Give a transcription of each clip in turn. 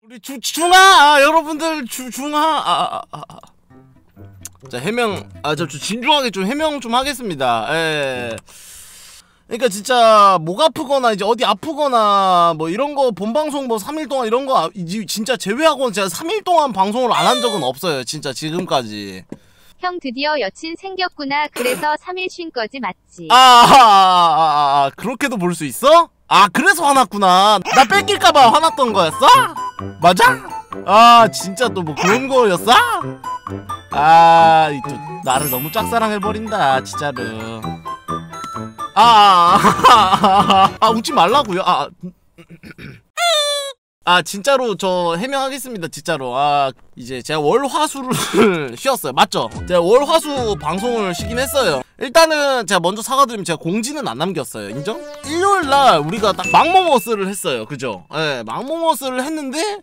우리 중아 여러분들 중아 자 해명 저 진중하게 좀 해명 좀 하겠습니다. 예. 그러니까 진짜 목 아프거나 이제 어디 아프거나 뭐 이런 거 본방송 뭐 3일 동안 이런 거 진짜 제외하고는 제가 3일 동안 방송을 안 한 적은 없어요. 진짜 지금까지. 형 드디어 여친 생겼구나. 그래서 3일 쉰 거지 맞지? 그렇게도 볼 수 있어? 아 그래서 화났구나. 나 뺏길까봐 화났던 거였어? 맞아? 진짜 또 뭐 그런 거였어? 나를 너무 짝사랑해버린다 진짜로. 웃지 말라고요? 진짜로 저 해명하겠습니다. 진짜로. 이제 제가 월화수를 쉬었어요. 맞죠? 제가 월화수 방송을 쉬긴 했어요. 일단은 제가 먼저 사과드리면 제가 공지는 안 남겼어요. 인정? 일요일날 우리가 딱 막모머스를 했어요. 그죠? 예, 막모머스를 했는데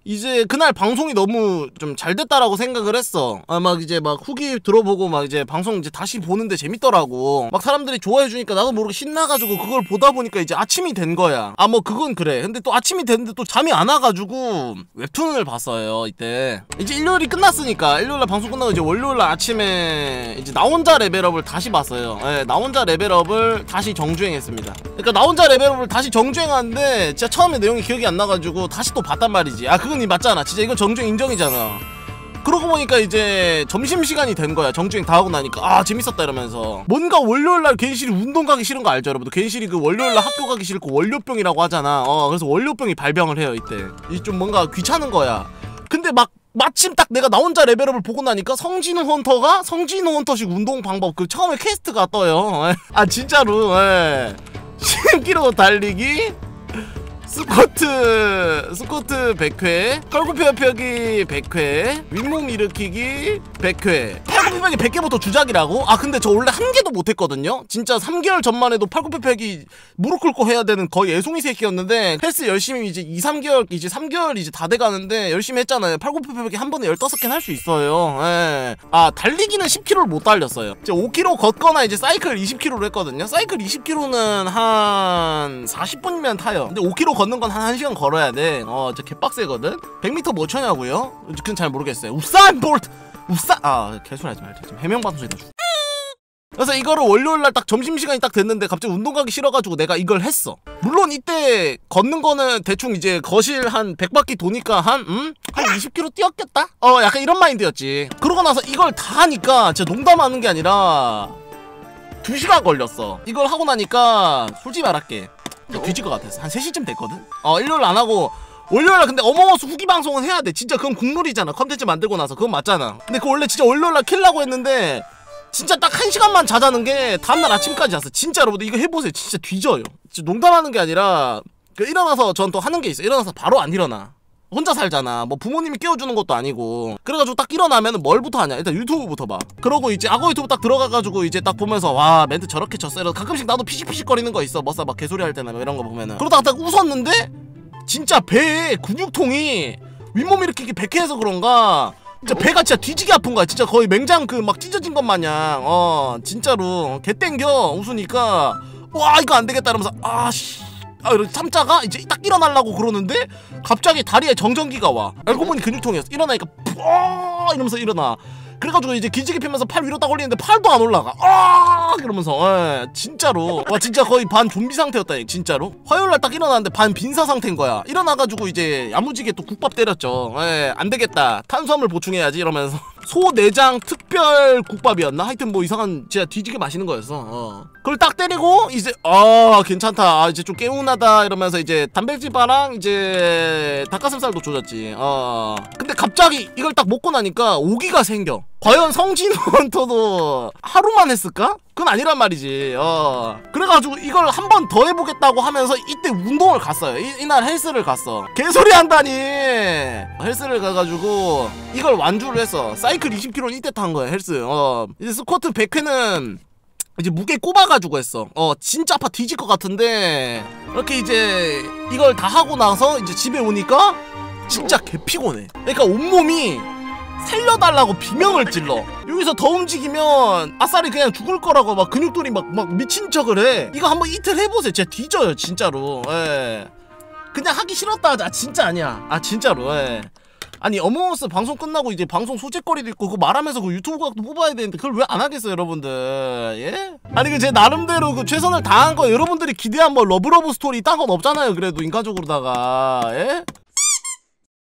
이제 그날 방송이 너무 좀 잘 됐다라고 생각을 했어. 막 이제 막 후기 들어보고 막 이제 방송 이제 다시 보는데 재밌더라고. 막 사람들이 좋아해주니까 나도 모르게 신나가지고 그걸 보다 보니까 이제 아침이 된 거야. 뭐 그건 그래. 근데 또 아침이 됐는데 또 잠이 안 와가지고 웹툰을 봤어요. 이때 이제 일요일이 끝났으니까 일요일날 방송 끝나고 이제 월요일날 아침에 이제 나 혼자 레벨업을 다시 봤어요. 예, 나 혼자 레벨업을 다시 정주행했습니다. 그러니까 나 혼자 레벨업을 다시 정주행하는데 진짜 처음에 내용이 기억이 안 나가지고 다시 또 봤단 말이지. 그건 맞잖아. 진짜 이건 정주행 인정이잖아. 그러고 보니까 이제 점심시간이 된 거야. 정주행 다 하고 나니까 재밌었다 이러면서 뭔가 월요일날 괜시리 운동 가기 싫은 거 알죠 여러분들? 괜시리 그 월요일날 학교 가기 싫고 월요병이라고 하잖아. 그래서 월요병이 발병을 해요 이때. 이 좀 뭔가 귀찮은 거야. 근데 마침 딱 내가 나 혼자 레벨업을 보고 나니까 성진우 헌터가 성진우 헌터식 운동 방법 그 처음에 퀘스트가 떠요. 진짜로. 10km 달리기 스쿼트 100회, 털굽혀펴기 100회, 윗몸 일으키기 100회. 팔굽혀펴기 100개부터 주작이라고? 근데 저 원래 한 개도 못했거든요? 진짜 3개월 전만 해도 팔굽혀펴기 무릎 꿇고 해야 되는 거의 애송이 새끼였는데 헬스 열심히 이제 3개월 이제 다 돼가는데 열심히 했잖아요. 팔굽혀펴기 한 번에 15개는 할 수 있어요. 예. 달리기는 10km를 못 달렸어요. 이제 5km 걷거나 이제 사이클 20km로 했거든요? 사이클 20km는 한 40분이면 타요. 근데 5km 걷는 건 한 1시간 걸어야 돼. 진짜 개빡세거든? 100m 뭐 쳐냐고요? 그건 잘 모르겠어요. 우사인 볼트! 개소리 하지 말자. 지금 해명방송이다. 그래서 이거를 월요일날 딱 점심시간이 딱 됐는데 갑자기 운동 가기 싫어가지고 내가 이걸 했어. 물론 이때 걷는 거는 대충 이제 거실 한 100바퀴 도니까 한 20km 뛰었겠다? 약간 이런 마인드였지. 그러고 나서 이걸 다 하니까 진짜 농담하는 게 아니라 2시간 걸렸어. 이걸 하고 나니까 솔직히 말할게. 뒤질 것 같았어. 한 3시쯤 됐거든? 일요일 안 하고 월요일날 근데 어머머스 후기 방송은 해야 돼. 진짜 그건 국룰이잖아. 컨텐츠 만들고 나서 그건 맞잖아. 근데 그 원래 진짜 월요일날 킬라고 했는데 진짜 딱 1시간만 자자는 게 다음날 아침까지 잤어. 진짜 여러분들 이거 해보세요. 진짜 뒤져요. 진짜 농담하는 게 아니라 일어나서 전 또 하는 게 있어. 일어나서 바로 안 일어나. 혼자 살잖아. 뭐 부모님이 깨워주는 것도 아니고. 그래가지고 딱 일어나면은 뭘부터 하냐. 일단 유튜브부터 봐. 그러고 이제 악어 유튜브 딱 들어가가지고 이제 딱 보면서 와 멘트 저렇게 쳤어. 이러고 가끔씩 나도 피식피식거리는 거 있어. 막 개소리 할 때나 뭐 이런 거 보면은. 그러다가 딱 웃었는데 진짜 배에 근육통이 윗몸 일으키기 100회에서 그런가 진짜 배가 진짜 뒤지게 아픈 거야. 진짜 거의 맹장 막 찢어진 것 마냥. 진짜로 개 땡겨 웃으니까 와 이거 안 되겠다 이러면서 이렇게 참자가 이제 딱 일어나려고 그러는데 갑자기 다리에 정전기가 와. 알고 보니 근육통이었어. 일어나니까 이러면서 일어나. 그래가지고 이제 기지개 펴면서 팔 위로 딱 올리는데 팔도 안 올라가. 이러면서 진짜로 와 진짜 거의 반 좀비 상태였다. 진짜로 화요일날 딱 일어났는데 반 빈사 상태인 거야. 일어나가지고 이제 야무지게 또 국밥 때렸죠. 안 되겠다 탄수화물 보충해야지 이러면서 소내장 특별 국밥이었나? 하여튼 뭐 이상한 진짜 뒤지게 맛있는 거였어. 그걸 딱 때리고 이제 괜찮다. 이제 좀 개운하다 이러면서 이제 단백질바랑 이제 닭가슴살도 조졌지. 근데 갑자기 이걸 딱 먹고 나니까 오기가 생겨. 과연 성진우 헌터도 하루만 했을까? 그건 아니란 말이지. 그래가지고 이걸 한 번 더 해보겠다고 하면서 이때 운동을 갔어요. 이날 헬스를 갔어. 개소리 한다니. 헬스를 가가지고 이걸 완주를 했어. 사이클 20km는 이때 탄 거야 헬스. 이제 스쿼트 100회는 이제 무게 꼽아가지고 했어. 진짜 아파 뒤질 것 같은데 이렇게 이제 이걸 다 하고 나서 이제 집에 오니까 진짜 개 피곤해. 그러니까 온몸이 살려달라고 비명을 찔러. 여기서 더 움직이면 아싸리 그냥 죽을 거라고 막 근육들이 막 미친 척을 해. 이거 한번 이틀 해보세요. 진짜 뒤져요 진짜로. 그냥 하기 싫었다 하자. 아, 진짜 아니야. 아 진짜로. 예. 아니 어몽어스 방송 끝나고 이제 방송 소재거리도 있고 그거 말하면서 그 유튜브 각도 뽑아야 되는데 그걸 왜 안 하겠어요 여러분들. 예? 아니 그 제 나름대로 그 최선을 다한 거 여러분들이 기대한 뭐 러브러브 스토리 딴 건 없잖아요. 그래도 인간적으로다가. 예?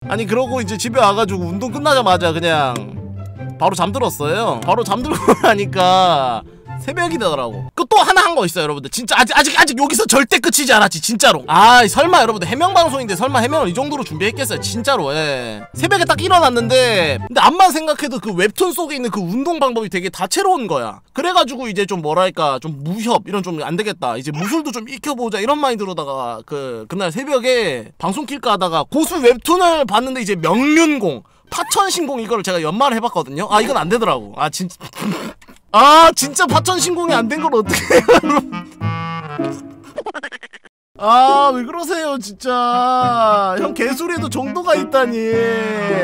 아니 그러고 이제 집에 와가지고 운동 끝나자마자 그냥 바로 잠들었어요. 바로 잠들고 나니까 새벽이 되더라고. 그 또 하나 한 거 있어요 여러분들. 진짜 아직 여기서 절대 끝이지 않았지 진짜로. 아 설마 여러분들 해명 방송인데 설마 해명을 이 정도로 준비했겠어요 진짜로. 예. 새벽에 딱 일어났는데 근데 암만 생각해도 그 웹툰 속에 있는 그 운동 방법이 되게 다채로운 거야. 그래가지고 이제 좀 뭐랄까 좀 무협 이런 좀 안되겠다 이제 무술도 좀 익혀보자 이런 마인드로다가 그날 새벽에 방송 킬까 하다가 고수 웹툰을 봤는데 이제 명륜공 파천신공 이거를 제가 연말에 해봤거든요. 아 이건 안되더라고. 아 진짜 아 진짜 파천신공이 안 된 걸 어떻게 해요 아 왜 그러세요 진짜. 형 개소리에도 정도가 있다니.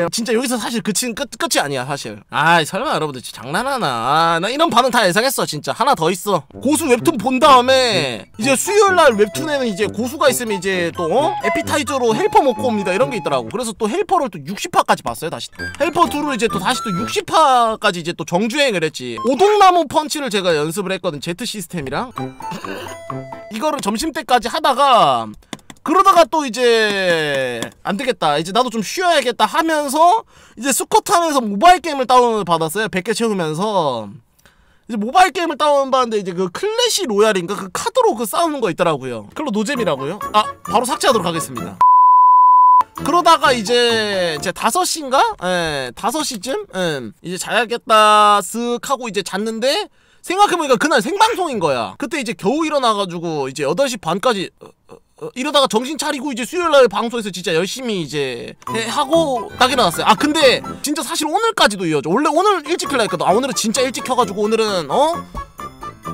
진짜 여기서 사실 끝이 아니야 사실. 아 설마 여러분들 진짜 장난하나. 아, 나 이런 반응 다 예상했어 진짜. 하나 더 있어. 고수 웹툰 본 다음에 이제 수요일날 웹툰에는 이제 고수가 있으면 이제 또 에피타이저로 헬퍼 먹고 옵니다 이런 게 있더라고. 그래서 또 헬퍼를 또 60화까지 봤어요 다시. 헬퍼 2를 이제 또 다시 또 60화까지 이제 또 정주행을 했지. 오동나무 펀치를 제가 연습을 했거든 Z 시스템이랑. 이거를 점심때까지 하다가 그러다가 또 이제 안되겠다 이제 나도 좀 쉬어야겠다 하면서 이제 스쿼트 하면서 모바일 게임을 다운을 받았어요. 100개 채우면서 이제 모바일 게임을 다운받았는데 이제 그 클래시 로얄인가 그 카드로 그 싸우는 거 있더라고요. 그걸로 노잼이라고요? 아 바로 삭제하도록 하겠습니다. 그러다가 이제 5시인가? 예, 5시쯤 이제 자야겠다 쓱 하고 이제 잤는데 생각해보니까 그날 생방송인 거야. 그때 이제 겨우 일어나가지고 이제 8시 반까지 이러다가 정신 차리고 이제 수요일날 방송에서 진짜 열심히 이제 하고 딱 일어났어요. 아 근데 진짜 사실 오늘까지도 이어져. 원래 오늘 일찍 킬라 했거든. 아 오늘은 진짜 일찍 켜가지고 오늘은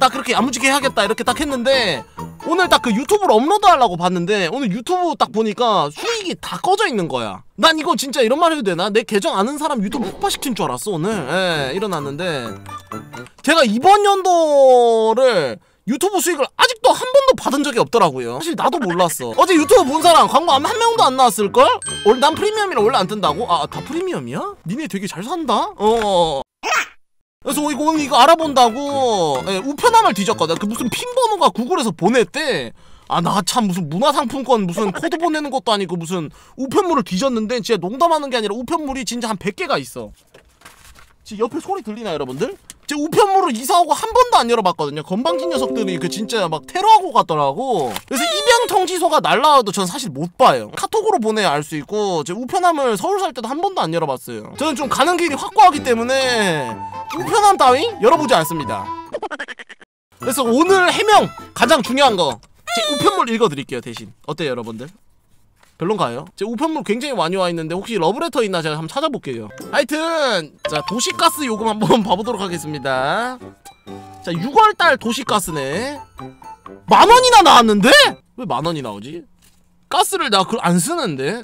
딱 그렇게 야무지게 해야겠다 이렇게 딱 했는데 오늘 딱 그 유튜브를 업로드 하려고 봤는데 오늘 유튜브 딱 보니까 수익이 다 꺼져 있는 거야. 난 이거 진짜 이런 말 해도 되나? 내 계정 아는 사람 유튜브 폭파시킨 줄 알았어 오늘. 예, 일어났는데 제가 이번 연도를 유튜브 수익을 아직도 한 번도 받은 적이 없더라고요. 사실 나도 몰랐어. 어제 유튜브 본 사람 광고 한 명도 안 나왔을걸? 난 프리미엄이라 원래 안 뜬다고? 아 다 프리미엄이야? 니네 되게 잘 산다? 그래서 오늘 이거 알아본다고 우편함을 뒤졌거든. 그 무슨 핀 번호가 구글에서 보냈대. 아 나 참 무슨 문화상품권 무슨 코드 보내는 것도 아니고 무슨 우편물을 뒤졌는데 진짜 농담하는 게 아니라 우편물이 진짜 한 100개가 있어. 지금 옆에 소리 들리나요 여러분들? 제 우편물을 이사하고 한 번도 안 열어봤거든요. 건방진 녀석들이 그 진짜 막 테러하고 갔더라고. 그래서 입양 통지서가 날라와도 전 사실 못 봐요. 카톡으로 보내야 알 수 있고 제 우편함을 서울 살 때도 한 번도 안 열어봤어요. 저는 좀 가는 길이 확고하기 때문에 우편함 따위 열어보지 않습니다. 그래서 오늘 해명 가장 중요한 거 제 우편물 읽어드릴게요 대신. 어때요 여러분들? 별론가요? 제 우편물 굉장히 많이 와있는데 혹시 러브레터 있나 제가 한번 찾아볼게요. 하여튼 자 도시가스 요금 한번 봐보도록 하겠습니다. 자 6월달 도시가스네 10,000원이나 나왔는데? 왜 10,000원이 나오지? 가스를 나 그걸 안 쓰는데?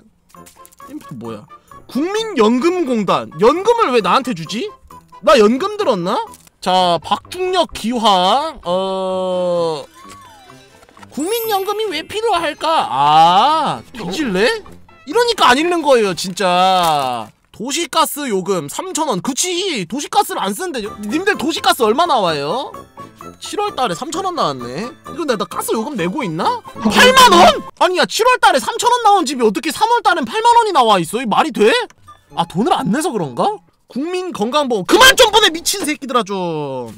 뭐야 국민연금공단 연금을 왜 나한테 주지? 나 연금 들었나? 자 박중력 기화 국민연금이 왜 필요할까? 아 뒤질래? 이러니까 안 읽는 거예요 진짜. 도시가스 요금 3,000원. 그치 도시가스를 안 쓰는데 님들 도시가스 얼마 나와요? 7월달에 3,000원 나왔네. 이거 내가 가스 요금 내고 있나? 8만원? 아니 야 7월달에 3,000원 나온 집이 어떻게 3월달엔 8만원이 나와있어? 이 말이 돼? 아 돈을 안 내서 그런가? 국민건강보험 그만 좀 보내 미친 새끼들아 좀.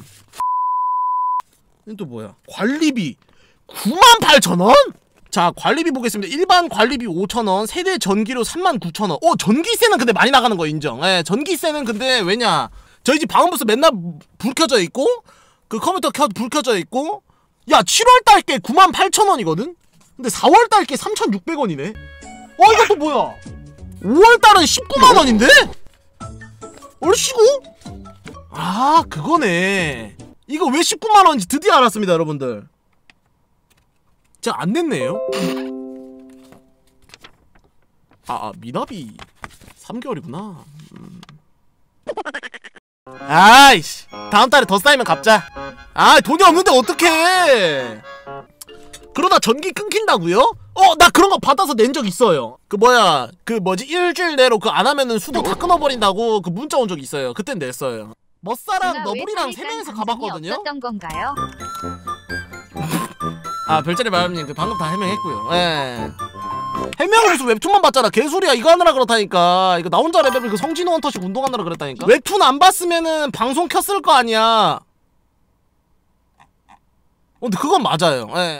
또 뭐야 관리비 98,000원? 자 관리비 보겠습니다. 일반 관리비 5,000원 세대 전기료 39,000원. 전기세는 근데 많이 나가는 거 인정. 전기세는 근데 왜냐 저희 집 방음부스 맨날 불 켜져 있고 그 컴퓨터 불 켜져 있고 야 7월달 게 98,000원이거든? 근데 4월달 게 3,600원이네 이것도 뭐야 5월달은 19만원인데? 얼씨구? 아 그거네. 이거 왜 19만원인지 드디어 알았습니다 여러분들. 제가 안 냈네요. 미납이 3개월이구나. 아이씨 다음달에 더 쌓이면 갚자. 돈이 없는데 어떡해. 그러다 전기 끊긴다고요? 나 그런 거 받아서 낸 적 있어요. 그 뭐지 일주일 내로 그 안 하면은 수도 다 끊어버린다고 그 문자 온 적 있어요. 그땐 냈어요. 멋사랑 너블이랑 3명이서 가봤거든요. 없었던 건가요? 아 별자리 마음님 그 방금 다 해명했고요. 예. 해명을 무슨 웹툰만 봤잖아. 개소리야. 이거 하느라 그렇다니까. 이거 나 혼자 레벨을 그 성진호 헌터식 운동하느라 그랬다니까. 웹툰 안 봤으면은 방송 켰을 거 아니야. 근데 그건 맞아요. 예.